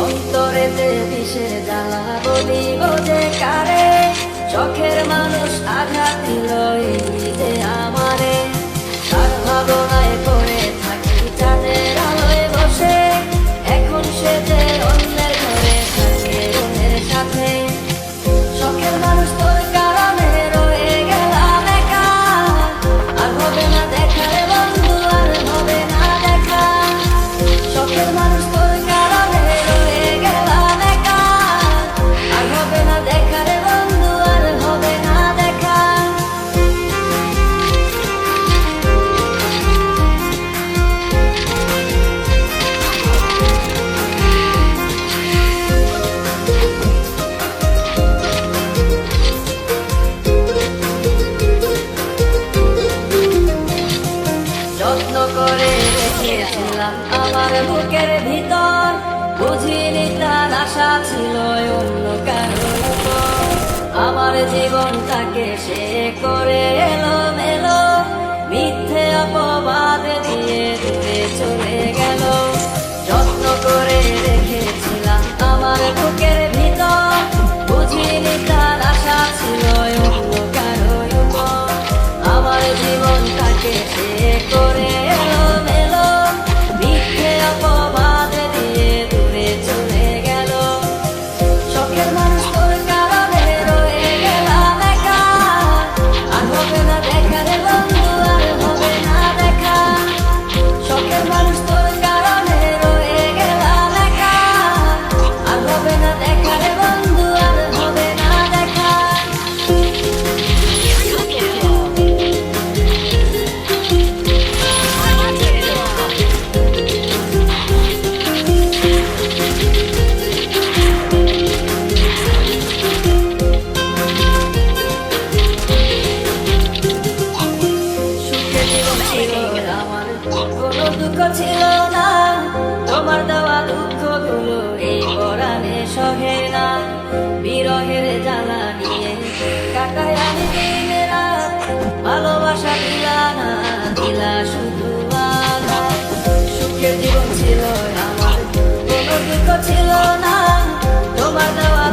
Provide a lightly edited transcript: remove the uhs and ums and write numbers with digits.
অন্তরেতে বিষের জ্বালা বলিব যে কারে, চোখের মানুষ আঘাত দিল এই যে আমারে। তার ভাবনায় পড়ে থাকি চাঁদের আলোয় বসে, এখন সে যে অন্যের ঘরে থাকে অন্যের সাথে। শখের মানুষ তোর কারণে রয়ে গেলাম একা, আর হবে না দেখা রে বন্ধু, আর হবে না দেখা। শখের মানুষ তোর কারণে রয়ে গেলাম একা, আর হবে না দেখা রে বন্ধু, আর হবে না দেখা। যত্ন করে রেখেছিলাম আমার বুকের ভিতর, বুঝিনি তার আশা ছিল অন্য কারোর উপর। আমার জীবনটাকে সে করে এলো মেলো, মিথ্যে অপবাদ দিয়ে দূরে চলে গেল। যত্ন করে রেখেছিলাম আমার বুকের ভিতর, বুঝিনি তার আশা ছিল অন্য কারোর উপর। আমার জীবনটাকে সে করে এলো মেলো, মিথ্যে অপবাদ দিয়ে দূরে চলে গেল। শখের মানুষ তোর কারণে রয়ে গেলাম একা, আর হবে না দেখা রে বন্ধু, আর হবে না দেখা। শখের মানুষ তোর কারণে রয়ে গেলাম একা, আর হবে না দেখা রে বন্ধু, আর হবে না দেখা। সুখে জীবন ছিল আমার, কোনো দুঃখ ছিল না। তোমার দেওয়া দুঃখগুলো এই পরাণে সহে না। বিরহের জ্বালা নিয়ে কাটাই আমি দিন রাত, ভালোবাসা দিলা না, দিলা শুধু আঘাত। সুখের জীবন ছিল আমার, কোনো দুঃখ ছিল না। তোমার দেওয়া